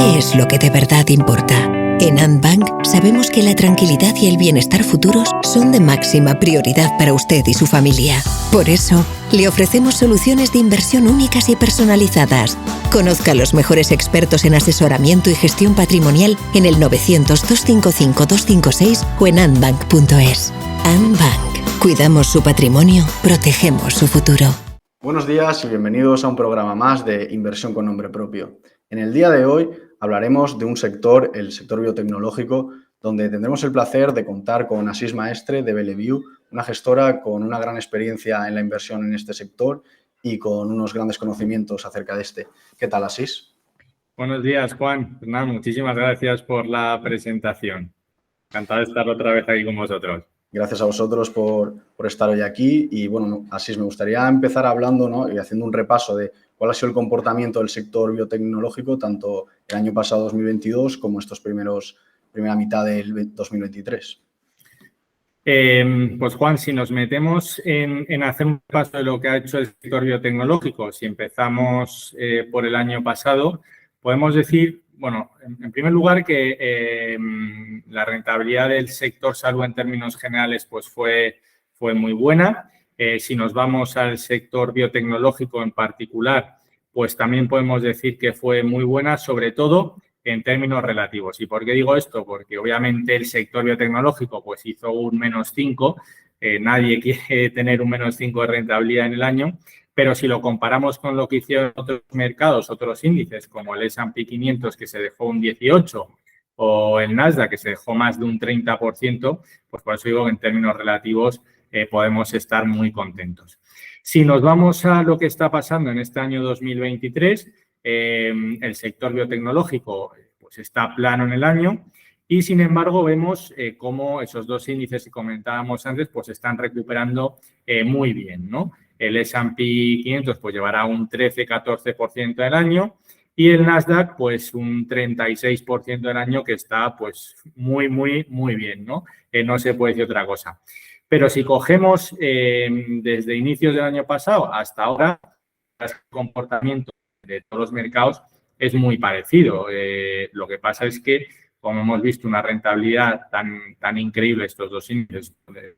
¿Qué es lo que de verdad importa? En Ant Bank sabemos que la tranquilidad y el bienestar futuros son de máxima prioridad para usted y su familia. Por eso, le ofrecemos soluciones de inversión únicas y personalizadas. Conozca a los mejores expertos en asesoramiento y gestión patrimonial en el 900-255-256 o en antbank.es. Ant Bank. Cuidamos su patrimonio, protegemos su futuro. Buenos días y bienvenidos a un programa más de Inversión con Nombre Propio. En el día de hoy hablaremos de un sector, el sector biotecnológico, donde tendremos el placer de contar con Asís Maestre de Bellevue, una gestora con una gran experiencia en la inversión en este sector y con unos grandes conocimientos acerca de este. ¿Qué tal, Asís? Buenos días, Juan. Pues nada, muchísimas gracias por la presentación. Encantado de estar otra vez aquí con vosotros. Gracias a vosotros por estar hoy aquí. Y bueno, Asís, me gustaría empezar hablando, ¿no?, y haciendo un repaso de cuál ha sido el comportamiento del sector biotecnológico tanto el año pasado 2022 como estos primera mitad del 2023. Pues Juan, si nos metemos en hacer un repaso de lo que ha hecho el sector biotecnológico, si empezamos por el año pasado, podemos decir, bueno, en primer lugar que la rentabilidad del sector salud en términos generales pues fue muy buena. Si nos vamos al sector biotecnológico en particular, pues también podemos decir que fue muy buena, sobre todo en términos relativos. ¿Y por qué digo esto? Porque obviamente el sector biotecnológico pues hizo un -5, nadie quiere tener un -5 de rentabilidad en el año, pero si lo comparamos con lo que hicieron otros mercados, otros índices, como el S&P 500 que se dejó un 18 o el Nasdaq que se dejó más de un 30%, pues por eso digo que en términos relativos podemos estar muy contentos. Si nos vamos a lo que está pasando en este año 2023, el sector biotecnológico pues está plano en el año y, sin embargo, vemos cómo esos dos índices que comentábamos antes pues están recuperando muy bien, ¿no? El S&P 500 pues llevará un 13-14% del año y el Nasdaq pues un 36% del año, que está pues muy bien, ¿no? No se puede decir otra cosa. Pero si cogemos desde inicios del año pasado hasta ahora, el comportamiento de todos los mercados es muy parecido. Lo que pasa es que, como hemos visto, una rentabilidad tan increíble estos dos índices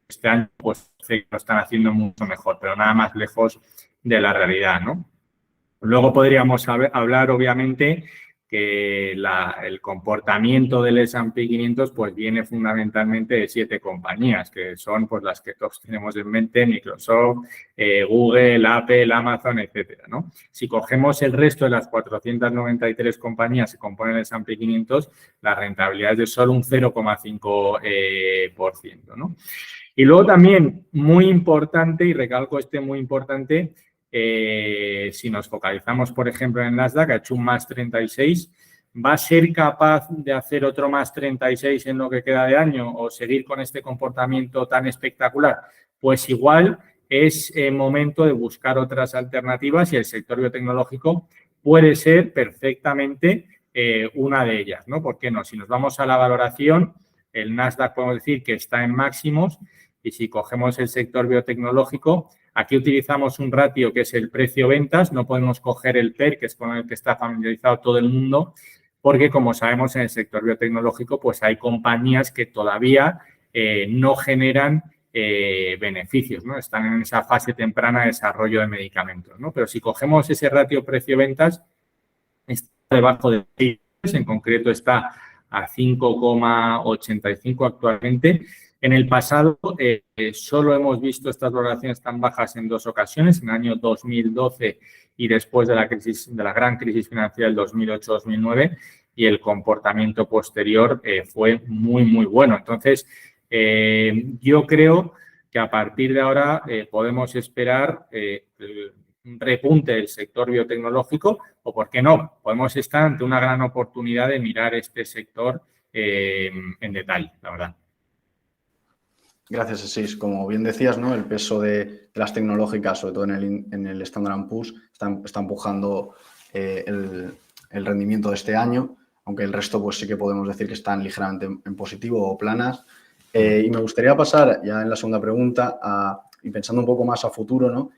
este año, pues lo están haciendo mucho mejor, pero nada más lejos de la realidad, ¿no? Luego podríamos hablar, obviamente, que el comportamiento del S&P 500 pues viene fundamentalmente de 7 compañías, que son pues las que todos tenemos en mente: Microsoft, Google, Apple, Amazon, etcétera, ¿no? Si cogemos el resto de las 493 compañías que componen el S&P 500, la rentabilidad es de solo un 0,5%, ¿no? Y luego también, muy importante, y recalco muy importante, si nos focalizamos, por ejemplo, en Nasdaq, ha hecho un +36, ¿va a ser capaz de hacer otro +36 en lo que queda de año o seguir con este comportamiento tan espectacular? Pues igual es momento de buscar otras alternativas y el sector biotecnológico puede ser perfectamente una de ellas, ¿no? ¿Por qué no? Si nos vamos a la valoración, el Nasdaq podemos decir que está en máximos, y si cogemos el sector biotecnológico, aquí utilizamos un ratio que es el precio-ventas, no podemos coger el PER, que es con el que está familiarizado todo el mundo, porque, como sabemos, en el sector biotecnológico pues hay compañías que todavía no generan beneficios, ¿no? Están en esa fase temprana de desarrollo de medicamentos, ¿no? Pero si cogemos ese ratio precio-ventas, está debajo de 6, en concreto está a 5,85 actualmente. En el pasado solo hemos visto estas valoraciones tan bajas en 2 ocasiones, en el año 2012 y después de la gran crisis financiera del 2008-2009, y el comportamiento posterior fue muy bueno. Entonces, yo creo que a partir de ahora podemos esperar un repunte del sector biotecnológico, o, ¿por qué no?, podemos estar ante una gran oportunidad de mirar este sector en detalle, la verdad. Gracias, Asís. Como bien decías, ¿no?, el peso de las tecnológicas, sobre todo en el Standard & Poor's, está empujando el rendimiento de este año, aunque el resto pues sí que podemos decir que están ligeramente en positivo o planas. Y me gustaría pasar ya en la segunda pregunta y pensando un poco más a futuro, ¿no?,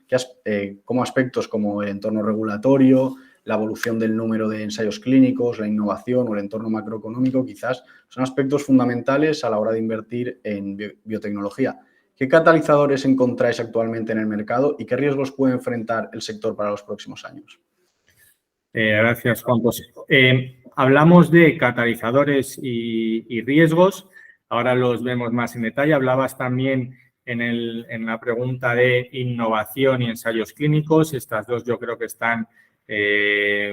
cómo aspectos como el entorno regulatorio, la evolución del número de ensayos clínicos, la innovación o el entorno macroeconómico, quizás son aspectos fundamentales a la hora de invertir en biotecnología. ¿Qué catalizadores encontráis actualmente en el mercado y qué riesgos puede enfrentar el sector para los próximos años? Gracias, Juan. Pues, hablamos de catalizadores y riesgos. Ahora los vemos más en detalle. Hablabas también en la pregunta de innovación y ensayos clínicos. Estas dos yo creo que están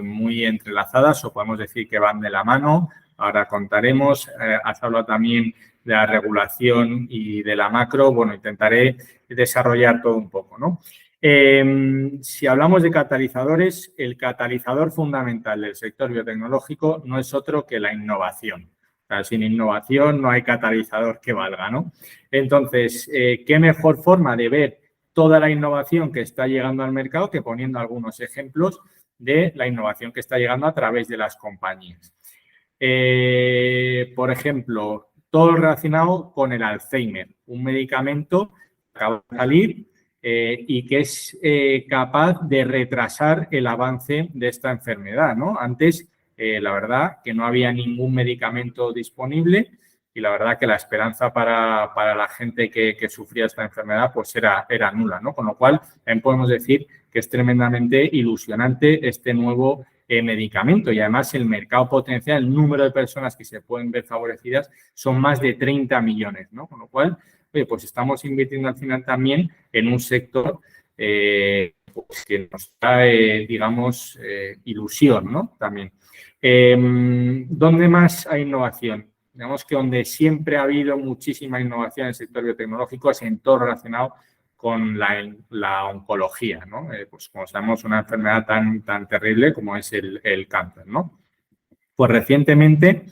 muy entrelazadas o podemos decir que van de la mano. Ahora contaremos. Has hablado también de la regulación y de la macro. Bueno, intentaré desarrollar todo un poco, ¿no? Si hablamos de catalizadores, el catalizador fundamental del sector biotecnológico no es otro que la innovación. O sea, sin innovación no hay catalizador que valga, ¿no? Entonces, ¿qué mejor forma de ver toda la innovación que está llegando al mercado que poniendo algunos ejemplos de la innovación que está llegando a través de las compañías? Por ejemplo, todo lo relacionado con el Alzheimer, un medicamento que acaba de salir y que es capaz de retrasar el avance de esta enfermedad, ¿no? Antes, la verdad, que no había ningún medicamento disponible y la verdad que la esperanza para la gente que sufría esta enfermedad pues era nula, ¿no? Con lo cual, también podemos decir que es tremendamente ilusionante este nuevo medicamento y además el mercado potencial, el número de personas que se pueden ver favorecidas son más de 30 millones, ¿no? Con lo cual, pues estamos invirtiendo al final también en un sector pues que nos trae, digamos, ilusión, ¿no? También. ¿Dónde más hay innovación? Digamos que donde siempre ha habido muchísima innovación en el sector biotecnológico es en todo relacionado con la oncología, ¿no? Pues como sabemos, una enfermedad tan terrible como es el cáncer, ¿no? Pues recientemente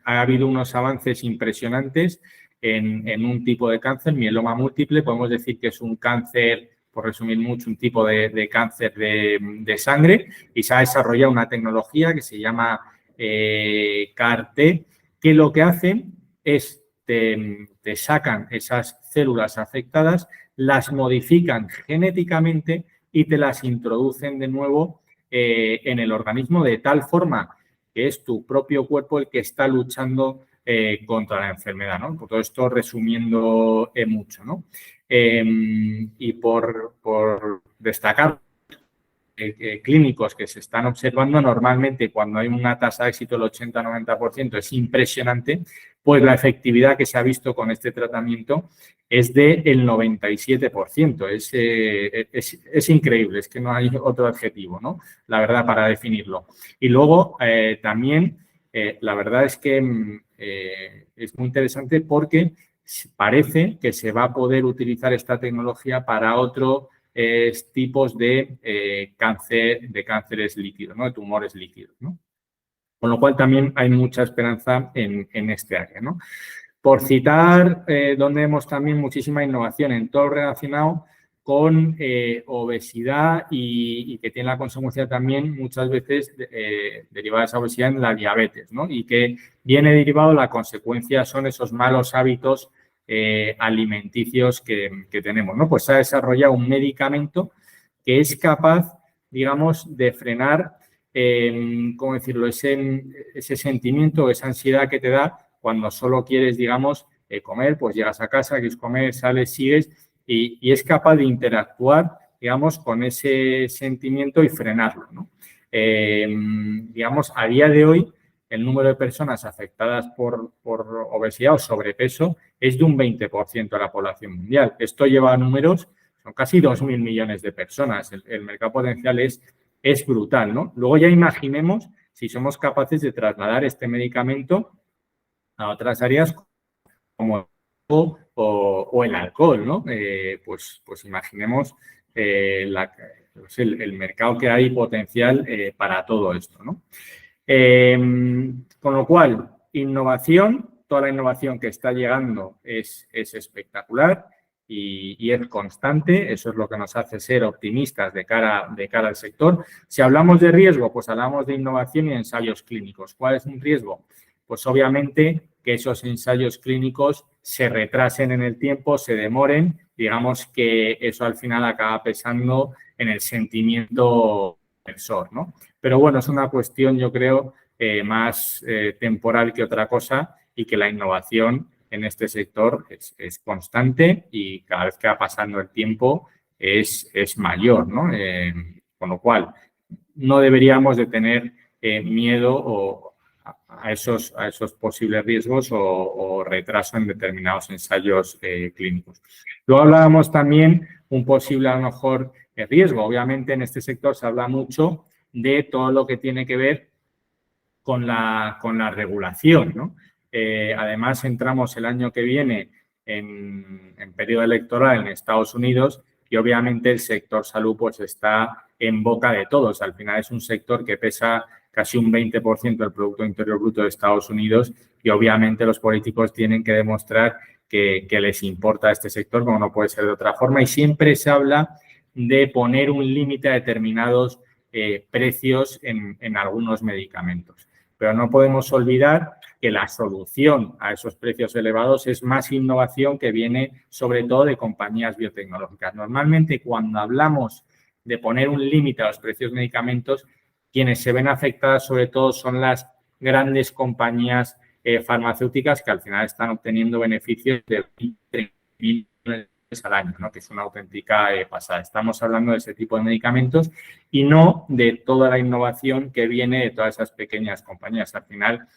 ha habido unos avances impresionantes en un tipo de cáncer, mieloma múltiple. Podemos decir que es un cáncer, por resumir mucho, un tipo de cáncer de sangre y se ha desarrollado una tecnología que se llama CAR-T, que lo que hace es te sacan esas células afectadas, las modifican genéticamente y te las introducen de nuevo en el organismo de tal forma que es tu propio cuerpo el que está luchando contra la enfermedad, ¿no? Por todo esto resumiendo mucho, ¿no? Y por destacar clínicos que se están observando, normalmente cuando hay una tasa de éxito del 80-90% es impresionante, pues la efectividad que se ha visto con este tratamiento es del 97%. Es increíble, es que no hay otro adjetivo, ¿no? La verdad, para definirlo. Y luego también, la verdad es que es muy interesante porque parece que se va a poder utilizar esta tecnología para otro tipos de cánceres líquidos, ¿no? De tumores líquidos, ¿no? Con lo cual también hay mucha esperanza en este área, ¿no? Por citar, donde vemos también muchísima innovación en todo relacionado con obesidad y que tiene la consecuencia también muchas veces derivada de esa obesidad en la diabetes, ¿no? Y que viene derivado, la consecuencia son esos malos hábitos alimenticios que tenemos, ¿no? Pues se ha desarrollado un medicamento que es capaz, digamos, de frenar, ¿cómo decirlo?, ese sentimiento, esa ansiedad que te da cuando solo quieres, digamos, comer, pues llegas a casa, quieres comer, sales, sigues y es capaz de interactuar, digamos, con ese sentimiento y frenarlo, ¿no? Digamos, a día de hoy, el número de personas afectadas por obesidad o sobrepeso es de un 20% de la población mundial. Esto lleva a números, son casi 2.000 millones de personas. El mercado potencial es brutal, ¿no? Luego ya imaginemos si somos capaces de trasladar este medicamento a otras áreas como el alcohol, ¿no? Pues imaginemos el mercado que hay potencial para todo esto, ¿no? Con lo cual, innovación, toda la innovación que está llegando es espectacular y es constante. Eso es lo que nos hace ser optimistas de cara al sector. Si hablamos de riesgo, pues hablamos de innovación y ensayos clínicos. ¿Cuál es un riesgo? Pues obviamente que esos ensayos clínicos se retrasen en el tiempo, se demoren, digamos que eso al final acaba pesando en el sentimiento inversor, ¿no? Pero bueno, es una cuestión, yo creo, más temporal que otra cosa y que la innovación en este sector es constante y cada vez que va pasando el tiempo es mayor, ¿no? Con lo cual, no deberíamos de tener miedo a esos posibles riesgos o retraso en determinados ensayos clínicos. Luego hablábamos también un posible, a lo mejor, riesgo. Obviamente, en este sector se habla mucho de todo lo que tiene que ver con la regulación, ¿no? Además, entramos el año que viene en periodo electoral en Estados Unidos y obviamente el sector salud pues está en boca de todos. Al final es un sector que pesa casi un 20% del Producto Interior Bruto de Estados Unidos y obviamente los políticos tienen que demostrar que les importa este sector, como no puede ser de otra forma, y siempre se habla de poner un límite a determinados precios en algunos medicamentos. Pero no podemos olvidar que la solución a esos precios elevados es más innovación que viene sobre todo de compañías biotecnológicas. Normalmente, cuando hablamos de poner un límite a los precios de medicamentos, quienes se ven afectadas sobre todo son las grandes compañías farmacéuticas que al final están obteniendo beneficios de 20 millones al año, ¿no? Que es una auténtica pasada. Estamos hablando de ese tipo de medicamentos y no de toda la innovación que viene de todas esas pequeñas compañías. Al final,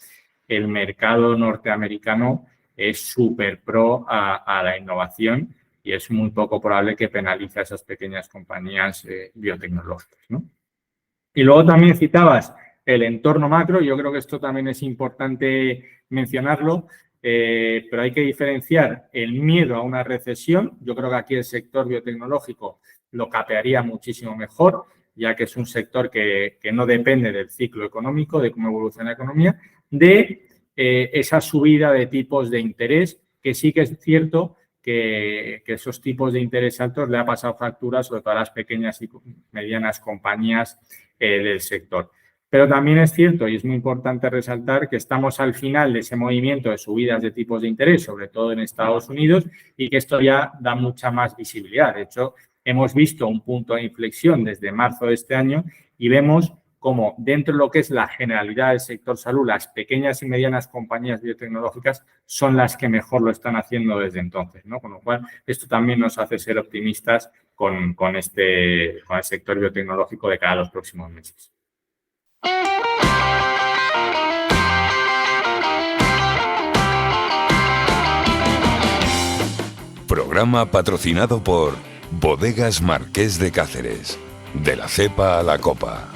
el mercado norteamericano es súper pro a la innovación y es muy poco probable que penalice a esas pequeñas compañías biotecnológicas, ¿no? Y luego también citabas el entorno macro. Yo creo que esto también es importante mencionarlo, pero hay que diferenciar el miedo a una recesión. Yo creo que aquí el sector biotecnológico lo capearía muchísimo mejor, ya que es un sector que no depende del ciclo económico, de cómo evoluciona la economía, de esa subida de tipos de interés, que sí que es cierto que esos tipos de interés altos le ha pasado factura sobre todo a las pequeñas y medianas compañías del sector. Pero también es cierto, y es muy importante resaltar, que estamos al final de ese movimiento de subidas de tipos de interés, sobre todo en Estados Unidos, y que esto ya da mucha más visibilidad. De hecho, hemos visto un punto de inflexión desde marzo de este año y vemos cómo dentro de lo que es la generalidad del sector salud, las pequeñas y medianas compañías biotecnológicas son las que mejor lo están haciendo desde entonces, ¿no? Con lo cual, esto también nos hace ser optimistas con el sector biotecnológico de cara a los próximos meses. Programa patrocinado por Bodegas Marqués de Cáceres. De la cepa a la copa.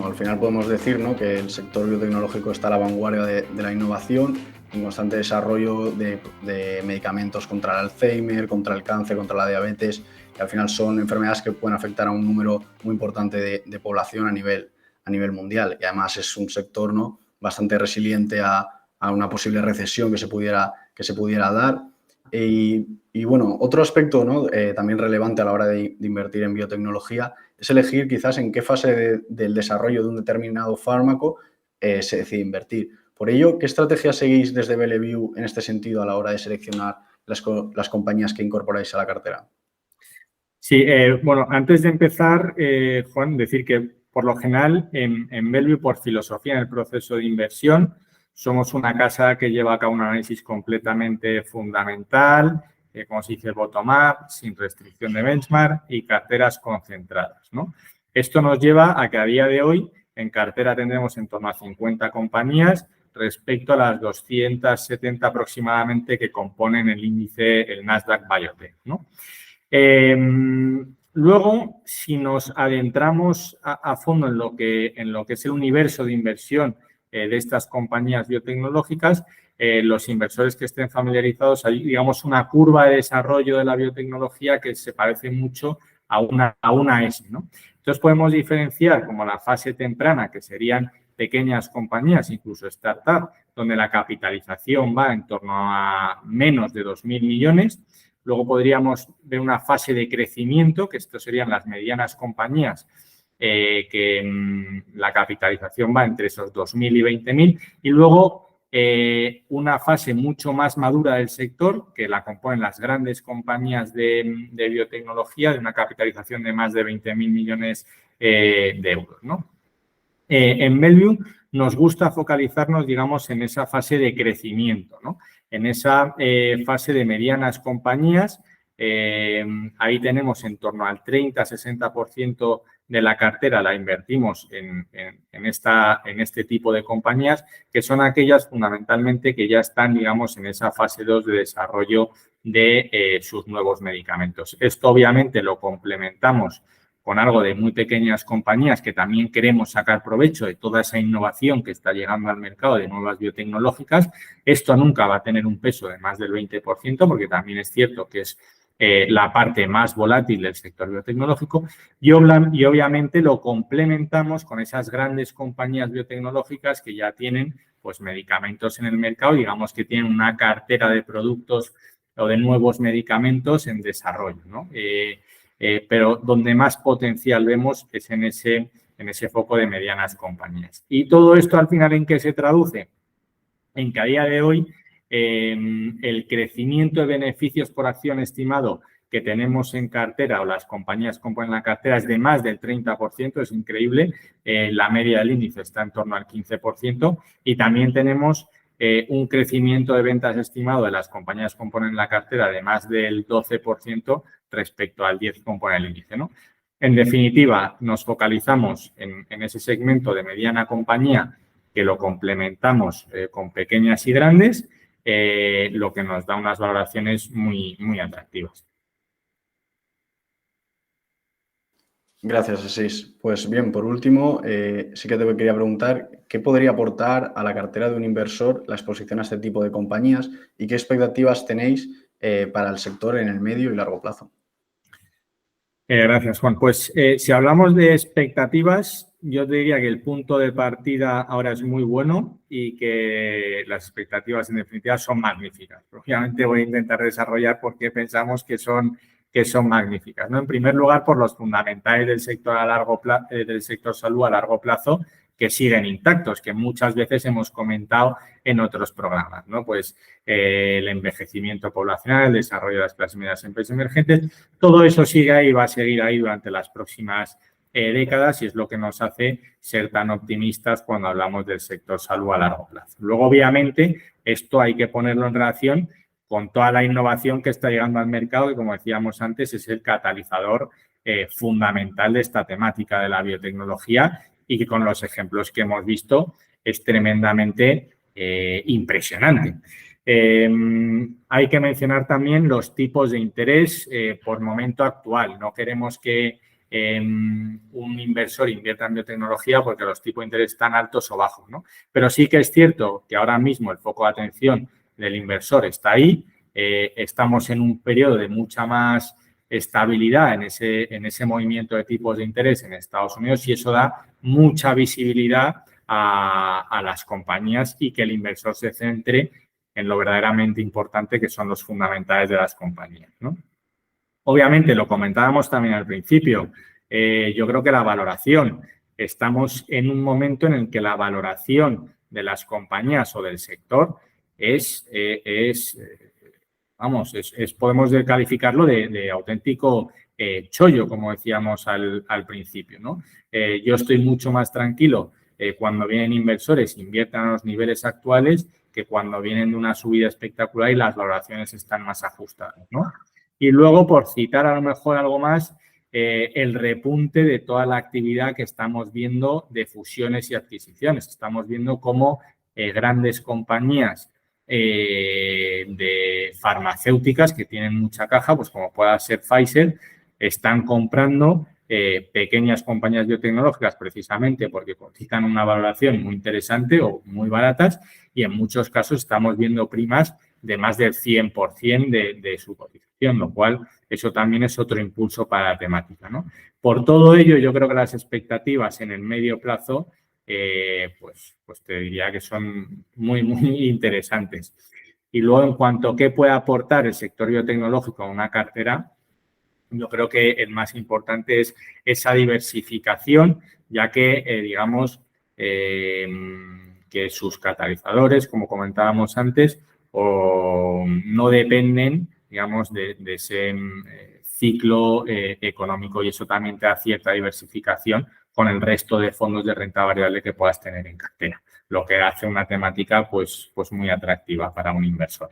Al final podemos decir, ¿no?, que el sector biotecnológico está a la vanguardia de la innovación, en constante desarrollo de medicamentos contra el Alzheimer, contra el cáncer, contra la diabetes, que al final son enfermedades que pueden afectar a un número muy importante de población a nivel mundial. Y además es un sector, ¿no?, bastante resiliente a una posible recesión que se pudiera dar. Y bueno, otro aspecto, ¿no?, también relevante a la hora de invertir en biotecnología es elegir quizás en qué fase del desarrollo de un determinado fármaco se decide invertir. Por ello, ¿qué estrategia seguís desde Bellevue en este sentido a la hora de seleccionar las compañías que incorporáis a la cartera? Sí, bueno, antes de empezar, Juan, decir que por lo general en Bellevue, por filosofía en el proceso de inversión, somos una casa que lleva a cabo un análisis completamente fundamental, como se dice, bottom-up, sin restricción de benchmark y carteras concentradas, ¿no? Esto nos lleva a que a día de hoy en cartera tendremos en torno a 50 compañías respecto a las 270 aproximadamente que componen el índice, el Nasdaq Biotech, ¿no? Luego, si nos adentramos a fondo en lo que es el universo de inversión de estas compañías biotecnológicas, los inversores que estén familiarizados, hay, digamos, una curva de desarrollo de la biotecnología que se parece mucho a una S, ¿no? Entonces, podemos diferenciar como la fase temprana, que serían pequeñas compañías, incluso startups, donde la capitalización va en torno a menos de 2.000 millones. Luego podríamos ver una fase de crecimiento, que esto serían las medianas compañías, que la capitalización va entre esos 2.000 y 20.000. Y luego una fase mucho más madura del sector, que la componen las grandes compañías de biotecnología, de una capitalización de más de 20.000 millones de euros, ¿no? En Bellevue nos gusta focalizarnos, digamos, en esa fase de crecimiento, ¿no? En esa fase de medianas compañías. Ahí tenemos en torno al 30-60% de la cartera la invertimos en este tipo de compañías, que son aquellas fundamentalmente que ya están, digamos, en esa fase 2 de desarrollo de sus nuevos medicamentos. Esto obviamente lo complementamos con algo de muy pequeñas compañías que también queremos sacar provecho de toda esa innovación que está llegando al mercado de nuevas biotecnológicas. Esto nunca va a tener un peso de más del 20%, porque también es cierto que es la parte más volátil del sector biotecnológico y obviamente lo complementamos con esas grandes compañías biotecnológicas que ya tienen pues medicamentos en el mercado, digamos que tienen una cartera de productos o de nuevos medicamentos en desarrollo, ¿no? Pero donde más potencial vemos es en ese foco de medianas compañías. Y todo esto al final, ¿en qué se traduce? En que a día de hoy el crecimiento de beneficios por acción estimado que tenemos en cartera o las compañías que componen la cartera es de más del 30%, es increíble. La media del índice está en torno al 15% y también tenemos un crecimiento de ventas estimado de las compañías que componen la cartera de más del 12% respecto al 10% que compone el índice, ¿no? En definitiva, nos focalizamos en ese segmento de mediana compañía que lo complementamos con pequeñas y grandes, lo que nos da unas valoraciones muy, muy atractivas. Gracias, Asís. Pues bien, por último, sí que te quería preguntar qué podría aportar a la cartera de un inversor la exposición a este tipo de compañías y qué expectativas tenéis para el sector en el medio y largo plazo. Gracias, Juan. Pues si hablamos de expectativas, yo te diría que el punto de partida ahora es muy bueno y que las expectativas en definitiva son magníficas. Obviamente voy a intentar desarrollar por qué pensamos que son magníficas, ¿no? En primer lugar, por los fundamentales del sector del sector salud a largo plazo que siguen intactos, que muchas veces hemos comentado en otros programas, ¿no? Pues el envejecimiento poblacional, el desarrollo de las clases medias en países emergentes, todo eso sigue ahí y va a seguir ahí durante las próximas décadas y es lo que nos hace ser tan optimistas cuando hablamos del sector salud a largo plazo. Luego, obviamente, esto hay que ponerlo en relación con toda la innovación que está llegando al mercado, que como decíamos antes es el catalizador fundamental de esta temática de la biotecnología y que con los ejemplos que hemos visto es tremendamente impresionante. Hay que mencionar también los tipos de interés por momento actual. No queremos que un inversor invierta en biotecnología porque los tipos de interés están altos o bajos, ¿no? Pero sí que es cierto que ahora mismo el foco de atención del inversor está ahí. Estamos en un periodo de mucha más estabilidad en ese movimiento de tipos de interés en Estados Unidos y eso da mucha visibilidad a las compañías y que el inversor se centre en lo verdaderamente importante que son los fundamentales de las compañías, ¿no? Obviamente, lo comentábamos también al principio, yo creo que la valoración, estamos en un momento en el que la valoración de las compañías o del sector podemos calificarlo de auténtico chollo, como decíamos al principio, ¿no? Yo estoy mucho más tranquilo cuando vienen inversores, inviertan a los niveles actuales que cuando vienen de una subida espectacular y las valoraciones están más ajustadas, ¿no? Y luego, por citar a lo mejor algo más, el repunte de toda la actividad que estamos viendo de fusiones y adquisiciones. Estamos viendo cómo grandes compañías de farmacéuticas que tienen mucha caja, pues como pueda ser Pfizer, están comprando pequeñas compañías biotecnológicas precisamente porque cotizan una valoración muy interesante o muy baratas y en muchos casos estamos viendo primas de más del 100% de su cotización, lo cual eso también es otro impulso para la temática, ¿no? Por todo ello, yo creo que las expectativas en el medio plazo pues te diría que son muy, muy interesantes. Y luego, en cuanto a qué puede aportar el sector biotecnológico a una cartera, yo creo que el más importante es esa diversificación, ya que, que sus catalizadores, como comentábamos antes, o no dependen, digamos, de ese ciclo económico, y eso también te da cierta diversificación con el resto de fondos de renta variable que puedas tener en cartera, lo que hace una temática pues muy atractiva para un inversor.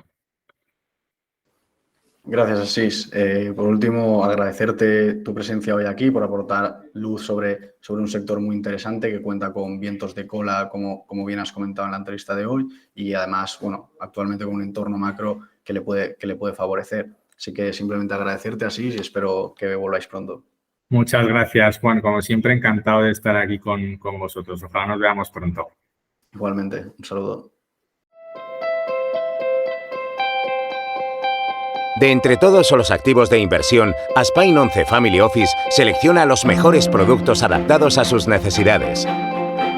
Gracias, Asís. Por último, agradecerte tu presencia hoy aquí por aportar luz sobre un sector muy interesante que cuenta con vientos de cola, como bien has comentado en la entrevista de hoy, y además, bueno, actualmente con un entorno macro que le puede favorecer. Así que simplemente agradecerte, Asís, y espero que volváis pronto. Muchas gracias, Juan. Como siempre, encantado de estar aquí con vosotros. Ojalá nos veamos pronto. Igualmente, un saludo. De entre todos los activos de inversión, Aspain 11 Family Office selecciona los mejores productos adaptados a sus necesidades.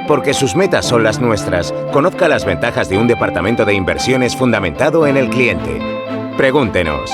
Porque sus metas son las nuestras, conozca las ventajas de un departamento de inversiones fundamentado en el cliente. Pregúntenos.